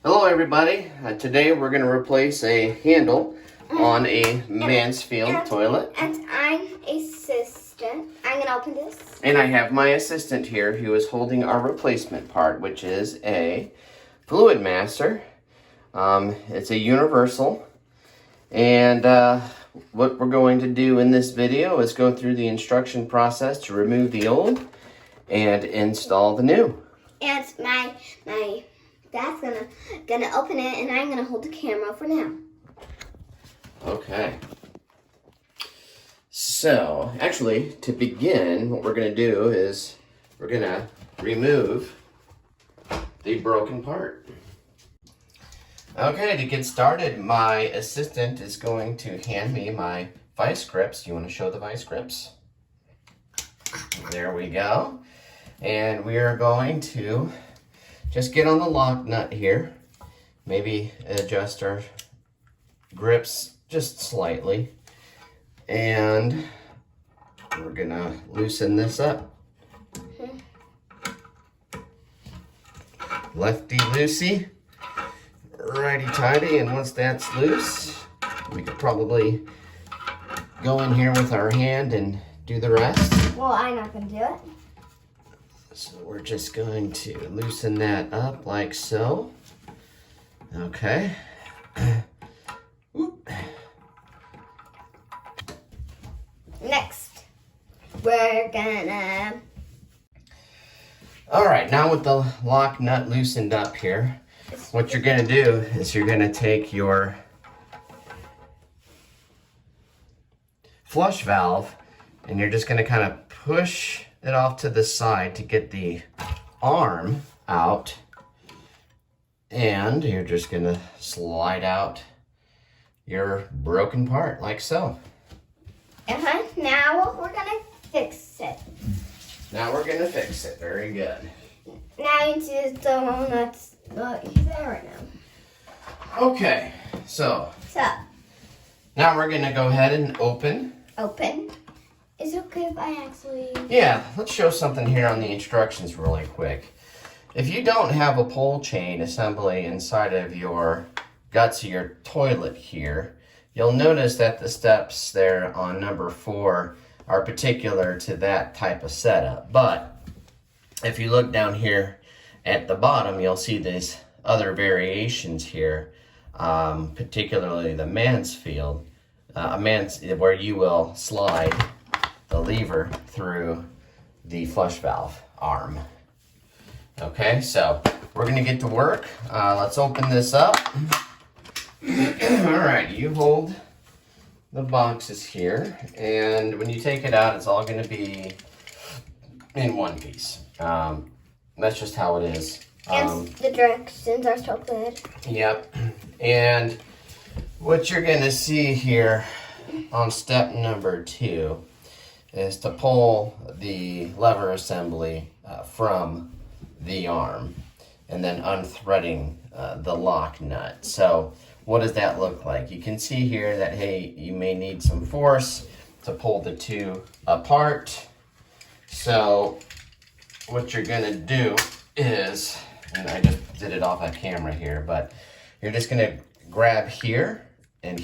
Hello everybody, today we're going to replace a handle on a Mansfield toilet. And I'm assistant. I'm going to open this. And I have my assistant here who is holding our replacement part, which is a Fluid Master. It's a universal. And what we're going to do in this video is go through the instruction process to remove the old and install the new. And my dad's gonna open it, and I'm gonna hold the camera for now. Okay. So, actually, to begin, what we're going to do is we're going to remove the broken part. Okay, to get started, my assistant is going to hand me my vice grips. Do you want to show the vice grips? There we go. And we are going to just get on the lock nut here. Maybe adjust our grips just slightly. And we're gonna loosen this up. Lefty loosey, righty tighty, and once that's loose, we could probably go in here with our hand and do the rest. Well, I'm not gonna do it. So we're just going to loosen that up like so. Okay. Next, we're gonna... All right, now with the lock nut loosened up here, what you're gonna do is you're gonna take your flush valve and you're just gonna kind of push it off to the side to get the arm out. And you're just gonna slide out your broken part like so. Now we're gonna fix it. Now we're gonna fix it. Very good. Now you just don't nuts. He's there right now. Okay, so So, now we're gonna go ahead and open. open. Is it okay if I actually... Yeah, let's show something here on the instructions really quick. If you don't have a pole chain assembly inside of your guts of your toilet here, you'll notice that the steps there on number 4 are particular to that type of setup. But if you look down here at the bottom, you'll see these other variations here, particularly the Mansfield, where you will slide the lever through the flush valve arm. Okay, so we're gonna get to work. Let's open this up. All right, you hold the boxes here, and when you take it out, it's all gonna be in one piece. That's just how it is. And the directions are so good. Yep, and what you're gonna see here on step number 2 is to pull the lever assembly from the arm and then unthreading the lock nut. So what does that look like? You can see here that, hey, you may need some force to pull the two apart. So what you're gonna do is, and I just did it off a camera here, but you're just gonna grab here and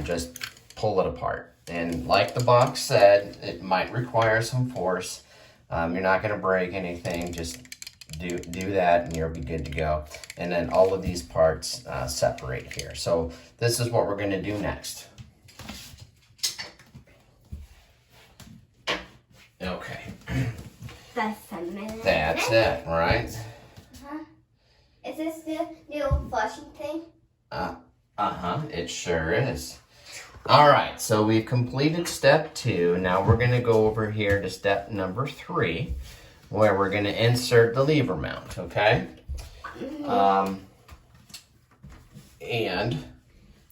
just pull it apart. And like the box said, it might require some force. You're not gonna break anything, just do that and you'll be good to go. And then all of these parts separate here. So this is what we're gonna do next. Okay. That's a minute. That's it, right? Is this the new flushing thing? It sure is. All right, so we've completed step 2. Now we're gonna go over here to step number 3, where we're gonna insert the lever mount, okay? And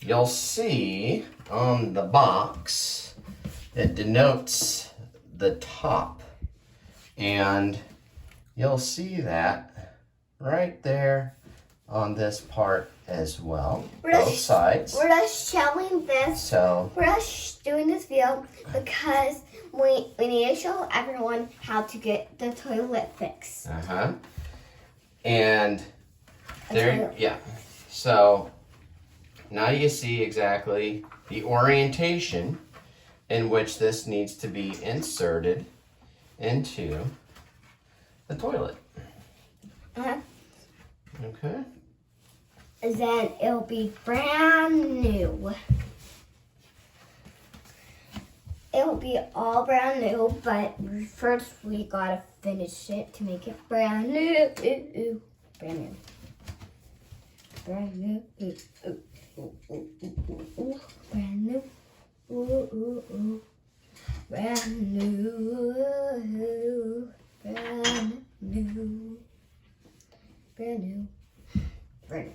you'll see on the box, it denotes the top. And you'll see that right there on this part as well, both sides. We're just showing this. So we're just doing this video because we need to show everyone how to get the toilet fixed. And There, yeah. So now you see exactly the orientation in which this needs to be inserted into the toilet. Okay. Then it'll be brand new. It'll be all brand new, but first we gotta finish it to make it brand new. Brand new. Brand new. Brand new. Brand new. Brand new. Brand new. Brand new. Alright.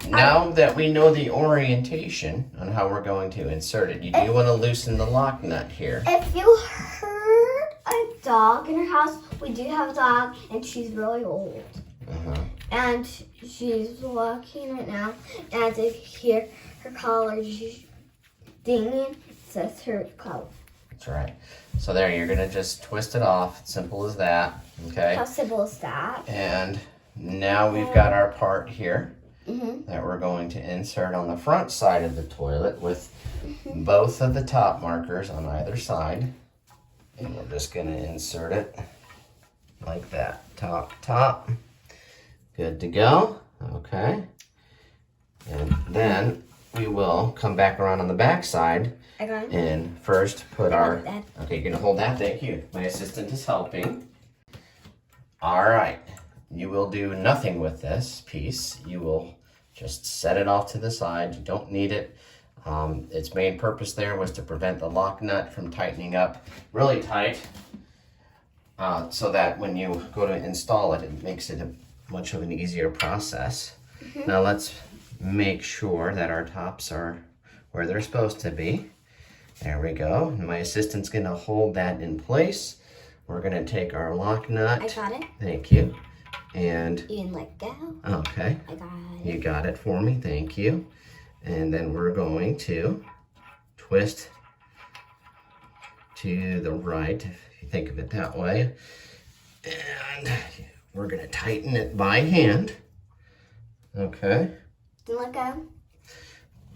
Now that we know the orientation on how we're going to insert it, you do want to loosen the lock nut here. If you heard a dog in her house, we do have a dog, and she's really old. And she's walking right now, and if you hear her collar dinging, it says her collar. That's right. So there, you're going to just twist it off. Simple as that. Okay. How simple is that? And now we've got our part here that we're going to insert on the front side of the toilet with both of the top markers on either side. And we're just going to insert it like that. Top. Good to go. Okay. And then we will come back around on the back side and first put our... Okay, you're going to hold that. Thank you. My assistant is helping. All right. You will do nothing with this piece. You will just set it off to the side. You don't need it. Its main purpose there was to prevent the lock nut from tightening up really tight so that when you go to install it, it makes it much of an easier process. Now let's make sure that our tops are where they're supposed to be. There we go. My assistant's going to hold that in place. We're going to take our lock nut. I got it. Thank you. And you didn't let go. Okay. I got it. You got it for me. Thank you. And then we're going to twist to the right, if you think of it that way. And we're going to tighten it by hand. Okay. Didn't let go.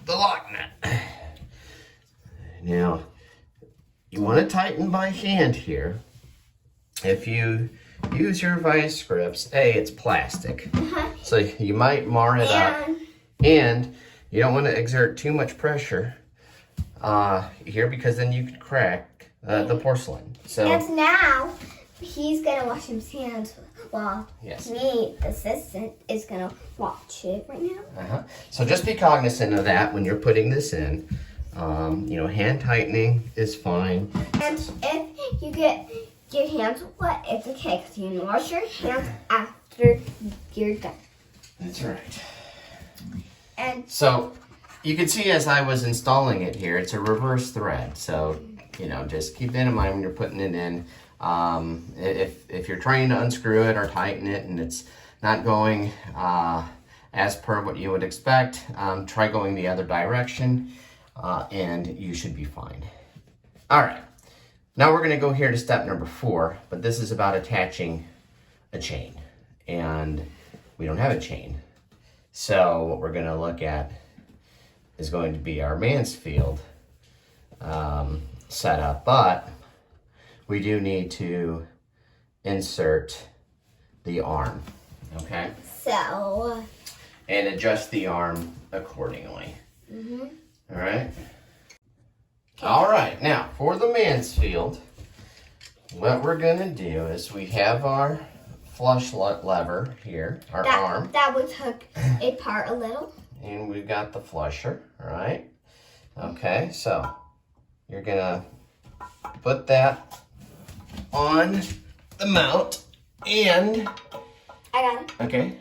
The lock nut. Now, you want to tighten by hand here. If you use your vice grips, it's plastic. So you might mar it up. And you don't want to exert too much pressure here because then you could crack the porcelain. So and now he's going to wash his hands while me, the assistant, is going to watch it right now. So just be cognizant of that when you're putting this in. Hand tightening is fine. And if you get your hands wet, it's okay because you can wash your hands after you're done. That's right. And so you can see as I was installing it here, it's a reverse thread. So, just keep that in mind when you're putting it in. If you're trying to unscrew it or tighten it and it's not going as per what you would expect, try going the other direction and you should be fine. All right. Now we're going to go here to step number 4, but this is about attaching a chain. And we don't have a chain. So what we're going to look at is going to be our Mansfield setup, but we do need to insert the arm, okay? so... And adjust the arm accordingly. All right? All right, now for the Mansfield, what we're going to do is we have our flush lever here, our arm. That would took apart a little. And we've got the flusher, all right? Okay, so you're going to put that on the mount and... I got it. Okay,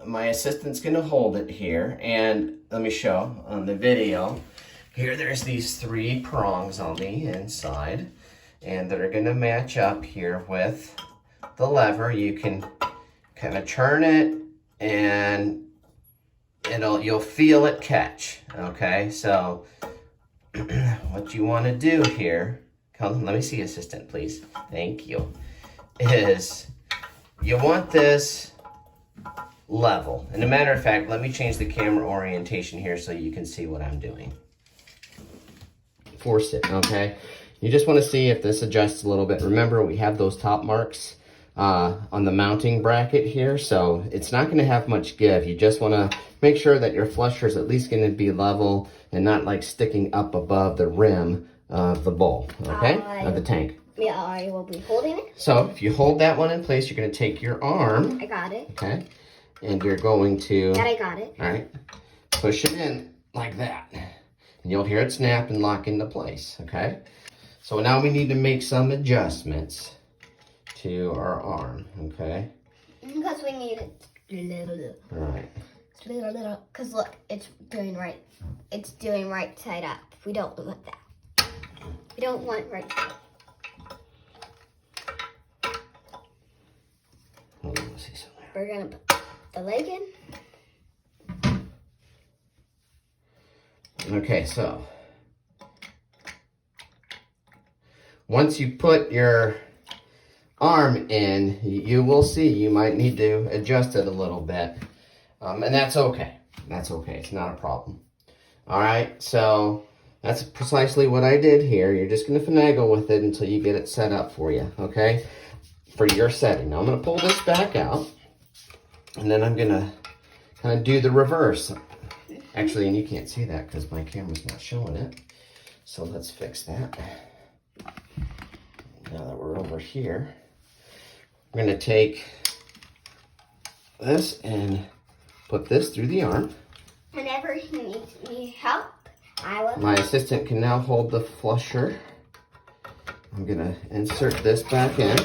my assistant's going to hold it here, and let me show on the video. Here, there's these 3 prongs on the inside, and that are going to match up here with the lever. You can kind of turn it, and you'll feel it catch. Okay, so what you want to do here, come, let me see, assistant, please. Thank you. Is you want this level. And a matter of fact, let me change the camera orientation here so you can see what I'm doing. Force it, okay? You just want to see if this adjusts a little bit. Remember, we have those top marks on the mounting bracket here, so it's not going to have much give. You just want to make sure that your flusher is at least going to be level and not like sticking up above the rim of the bowl, okay? Of the tank. Yeah, I will be holding it. So if you hold that one in place, you're going to take your arm. I got it. Okay. And you're going to... That I got it. All right. Push it in like that. And you'll hear it snap and lock into place, okay? So now we need to make some adjustments to our arm, okay? Because we need it little. Right. Little. Because look, it's doing right. It's doing right side up. We don't want that. We don't want right side. Hold on, let's see something. We're going to put the leg in. Okay, so once you put your arm in, you will see you might need to adjust it a little bit. And that's okay. That's okay. It's not a problem. All right, so that's precisely what I did here. You're just going to finagle with it until you get it set up for you, okay? For your setting. Now I'm going to pull this back out, and then I'm going to kind of do the reverse. Actually, and you can't see that because my camera's not showing it. So let's fix that. Now that we're over here, we're going to take this and put this through the arm. Whenever he needs me help, I will. My assistant can now hold the flusher. I'm going to insert this back in.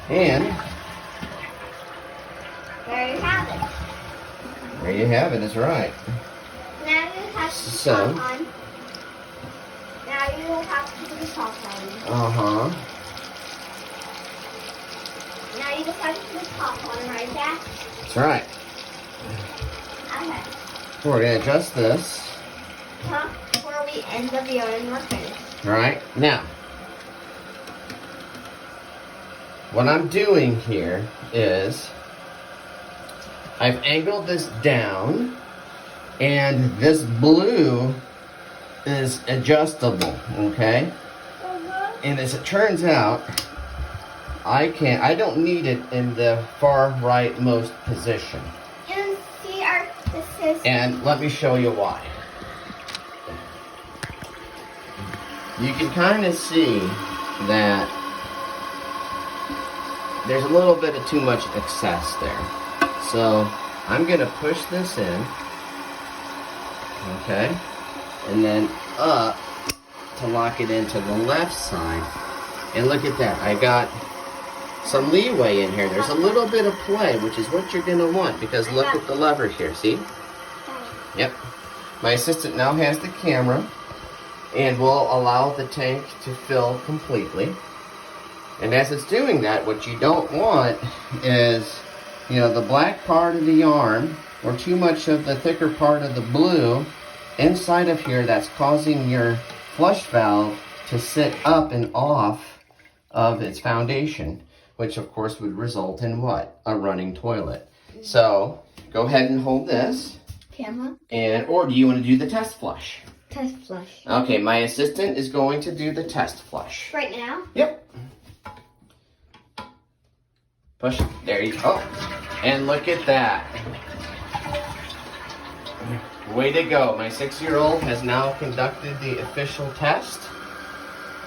And there you have it. There you have it, that's right. Now you have to put the top on. Now you will have to put the top on. Uh-huh. Now you just have to put the top on, right, Dad? That's right. Okay. So we're going to adjust this. Before we end the video and we're finished. All right, now, what I'm doing here is I've angled this down, and this blue is adjustable, okay? And as it turns out, I don't need it in the far rightmost position. And see this is. And let me show you why. You can kind of see that there's a little bit of too much excess there. So I'm going to push this in, okay, and then up to lock it into the left side. And look at that, I got some leeway in here. There's a little bit of play, which is what you're going to want, because look at the lever here, see? Yep. My assistant now has the camera and will allow the tank to fill completely. And as it's doing that, what you don't want is, you know, the black part of the arm or too much of the thicker part of the blue inside of here that's causing your flush valve to sit up and off of its foundation, which of course would result in what? A running toilet. So go ahead and hold this. Camera. Or do you want to do the test flush? Test flush. Okay, my assistant is going to do the test flush. Right now? Yep. Push it. There you go. And look at that. Way to go. My 6-year-old has now conducted the official test.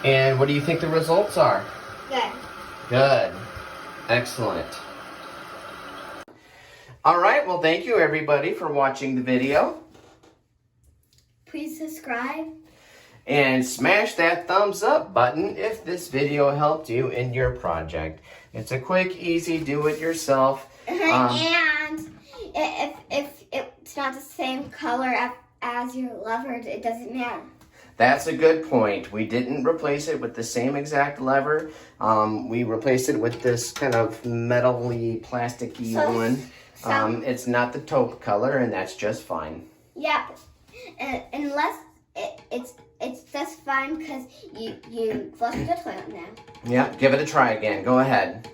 And what do you think the results are? Good. Good. Excellent. All right. Well, thank you, everybody, for watching the video. Please subscribe. And smash that thumbs up button if this video helped you in your project. It's a quick, easy, do-it-yourself. And if it's not the same color as your lever, it doesn't matter. That's a good point. We didn't replace it with the same exact lever. We replaced it with this kind of metal-y, plasticky one. It's not the taupe color, and that's just fine. Yep. Unless it's just fine because you flushed the toilet now. Yeah, give it a try again. Go ahead.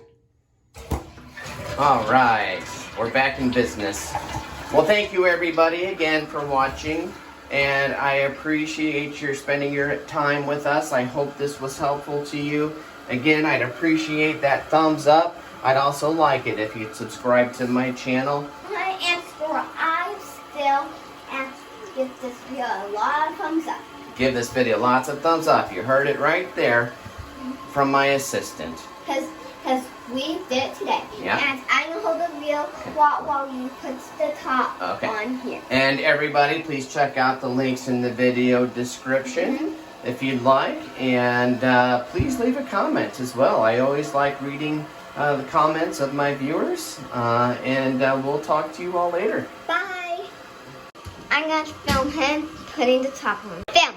All right, we're back in business. Well, thank you everybody again for watching, and I appreciate your spending your time with us. I hope this was helpful to you. Again, I'd appreciate that thumbs up. I'd also like it if you'd subscribe to my channel. And subscribe still, and give this video a lot of thumbs up. Give this video lots of thumbs up. You heard it right there from my assistant. Because we did it today. Yeah. And I'm going to hold the video while you put the top on here. And everybody, please check out the links in the video description if you'd like. And please leave a comment as well. I always like reading the comments of my viewers. And we'll talk to you all later. Bye. I'm going to film him putting the top on. Film.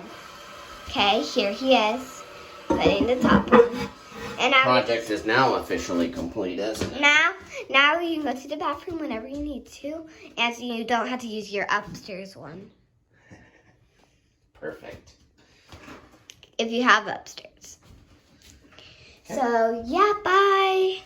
Okay, here he is putting the top on. And Project is now officially complete, isn't it? Now you can go to the bathroom whenever you need to, and so you don't have to use your upstairs one. Perfect. If you have upstairs. Okay. So, yeah, bye.